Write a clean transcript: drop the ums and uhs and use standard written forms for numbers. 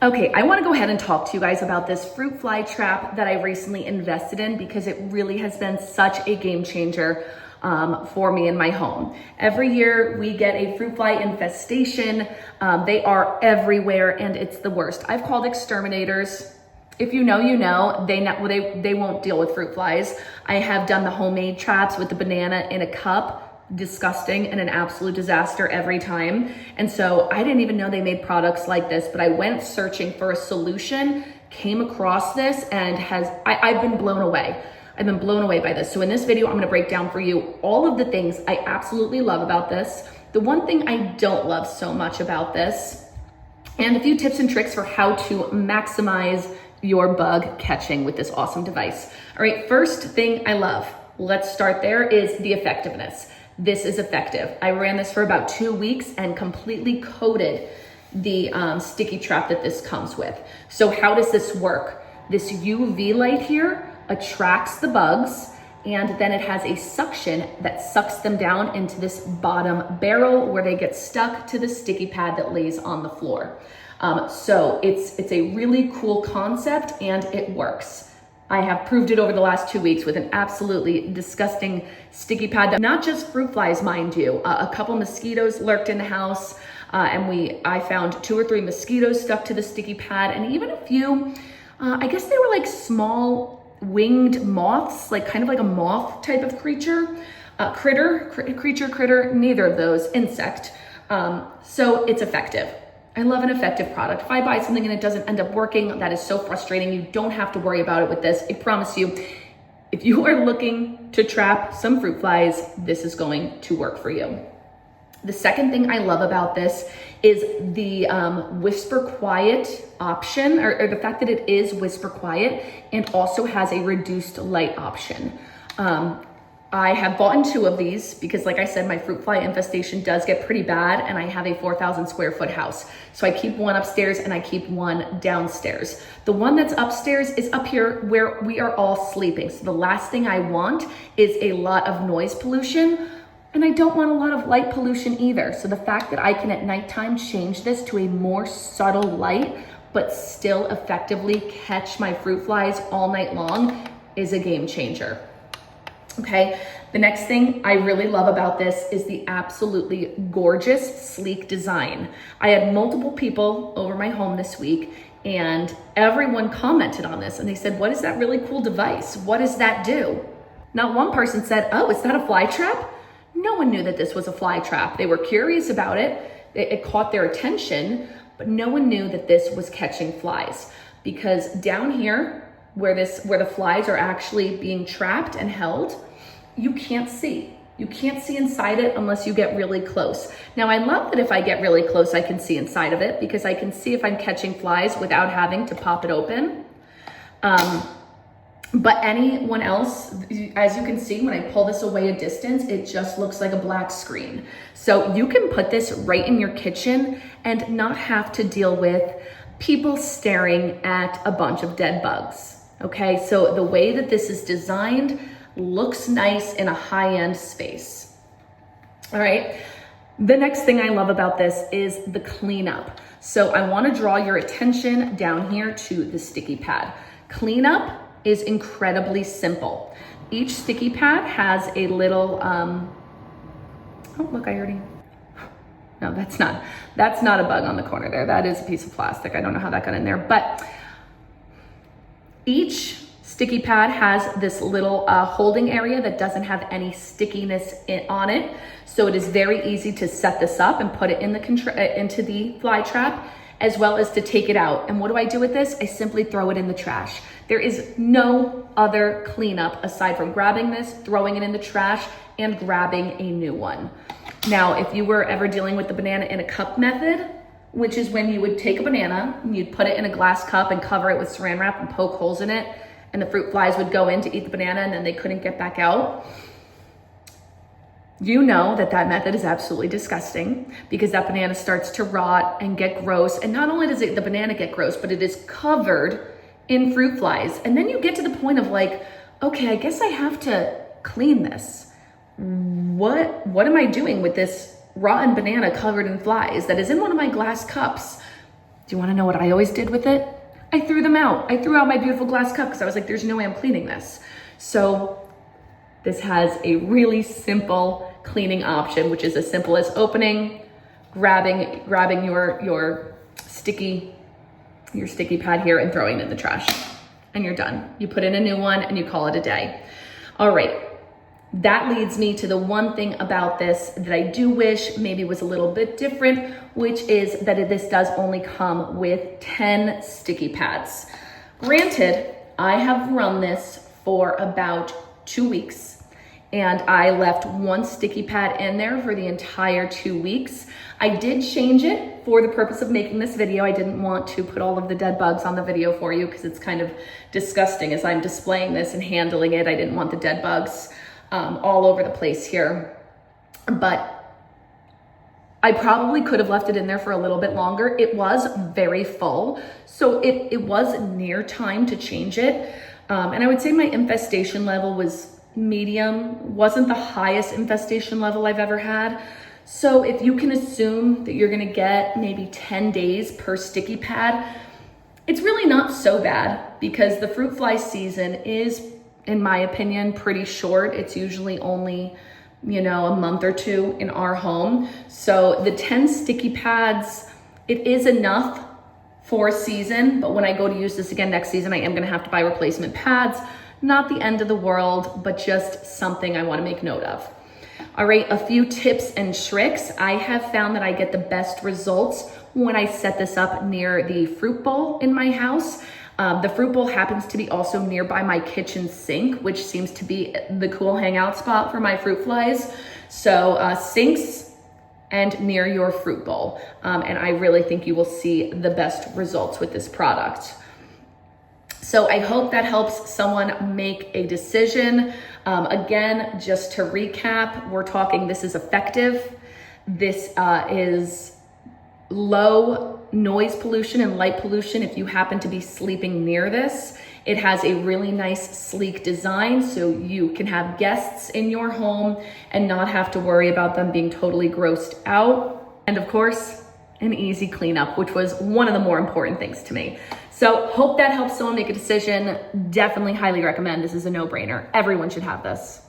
Okay, I wanna go ahead and talk to you guys about this fruit fly trap that I recently invested in because it really has been such a game changer for me in my home. Every year we get a fruit fly infestation. They are everywhere and it's the worst. I've called exterminators. If you know, you know, they won't deal with fruit flies. I have done the homemade traps with the banana in a cup. Disgusting and an absolute disaster every time. And so I didn't even know they made products like this, but I went searching for a solution, came across this, and I've been blown away. I've been blown away by this. So in this video, I'm gonna break down for you all of the things I absolutely love about this, the one thing I don't love so much about this, and a few tips and tricks for how to maximize your bug catching with this awesome device. All right, first thing I love, let's start there, is the effectiveness. This is effective. I ran this for about 2 weeks and completely coated the sticky trap that this comes with. So how does this work? This UV light here attracts the bugs, and then it has a suction that sucks them down into this bottom barrel where they get stuck to the sticky pad that lays on the floor. So it's a really cool concept and it works. I have proved it over the last 2 weeks with an absolutely disgusting sticky pad that not just fruit flies, mind you. A couple mosquitoes lurked in the house and I found 2 or 3 mosquitoes stuck to the sticky pad, and even a few, I guess they were like small winged moths, like kind of like a moth type of creature, critter, neither of those, insect. So it's effective. I love an effective product. If I buy something and it doesn't end up working, that is so frustrating. You don't have to worry about it with this. I promise you, if you are looking to trap some fruit flies, this is going to work for you. The second thing I love about this is the whisper quiet option, or the fact that it is whisper quiet and also has a reduced light option. I have bought 2 of these because, like I said, my fruit fly infestation does get pretty bad and I have a 4,000 square foot house. So I keep one upstairs and I keep one downstairs. The one that's upstairs is up here where we are all sleeping. So the last thing I want is a lot of noise pollution, and I don't want a lot of light pollution either. So the fact that I can at nighttime change this to a more subtle light, but still effectively catch my fruit flies all night long is a game changer. Okay, the next thing I really love about this is the absolutely gorgeous, sleek design. I had multiple people over my home this week and everyone commented on this and they said, what is that really cool device? What does that do? Not one person said, oh, is that a fly trap? No one knew that this was a fly trap. They were curious about it. It caught their attention, but no one knew that this was catching flies, because down here where the flies are actually being trapped and held, you can't see. You can't see inside it unless you get really close. Now, I love that if I get really close, I can see inside of it because I can see if I'm catching flies without having to pop it open. But anyone else, as you can see, when I pull this away a distance, it just looks like a black screen. So you can put this right in your kitchen and not have to deal with people staring at a bunch of dead bugs. Okay, so the way that this is designed looks nice in a high-end space. All right, the next thing I love about this is the cleanup. So I want to draw your attention down here to the sticky pad. Cleanup is incredibly simple. Each sticky pad has a little, oh look, no, that's not a bug on the corner there. That is a piece of plastic. I don't know how that got in there, but each sticky pad has this little holding area that doesn't have any stickiness on it. So it is very easy to set this up and put it in into the fly trap, as well as to take it out. And what do I do with this? I simply throw it in the trash. There is no other cleanup aside from grabbing this, throwing it in the trash, and grabbing a new one. Now, if you were ever dealing with the banana in a cup method, which is when you would take a banana and you'd put it in a glass cup and cover it with saran wrap and poke holes in it, and the fruit flies would go in to eat the banana and then they couldn't get back out. You know that that method is absolutely disgusting because that banana starts to rot and get gross. And not only does the banana get gross, but it is covered in fruit flies. And then you get to the point of like, okay, I guess I have to clean this. What am I doing with this rotten banana covered in flies that is in one of my glass cups? Do you wanna know what I always did with it? I threw them out. I threw out my beautiful glass cup because I was like, there's no way I'm cleaning this. So this has a really simple cleaning option, which is as simple as opening, grabbing your sticky pad here and throwing it in the trash, and you're done. You put in a new one and you call it a day. All right, that leads me to the one thing about this that I do wish maybe was a little bit different, which is that this does only come with 10 sticky pads. Granted, I have run this for about 2 weeks, and I left one sticky pad in there for the entire 2 weeks. I did change it for the purpose of making this video. I didn't want to put all of the dead bugs on the video for you because it's kind of disgusting as I'm displaying this and handling it. I didn't want the dead bugs all over the place here. But I probably could have left it in there for a little bit longer. It was very full, so it was near time to change it. And I would say my infestation level was medium, wasn't the highest infestation level I've ever had. So if you can assume that you're gonna get maybe 10 days per sticky pad, it's really not so bad because the fruit fly season is, in my opinion, pretty short. It's usually only, a month or two in our home. So the 10 sticky pads, it is enough for a season, but when I go to use this again next season, I am gonna have to buy replacement pads. Not the end of the world, but just something I wanna make note of. All right, a few tips and tricks. I have found that I get the best results when I set this up near the fruit bowl in my house. The fruit bowl happens to be also nearby my kitchen sink, which seems to be the cool hangout spot for my fruit flies. So sinks and near your fruit bowl. And I really think you will see the best results with this product. So I hope that helps someone make a decision. Again, just to recap, we're talking this is effective. This is low noise pollution and light pollution if you happen to be sleeping near this. It has a really nice sleek design so you can have guests in your home and not have to worry about them being totally grossed out. And of course, an easy cleanup, which was one of the more important things to me. So hope that helps someone make a decision. Definitely highly recommend. This is a no-brainer. Everyone should have this.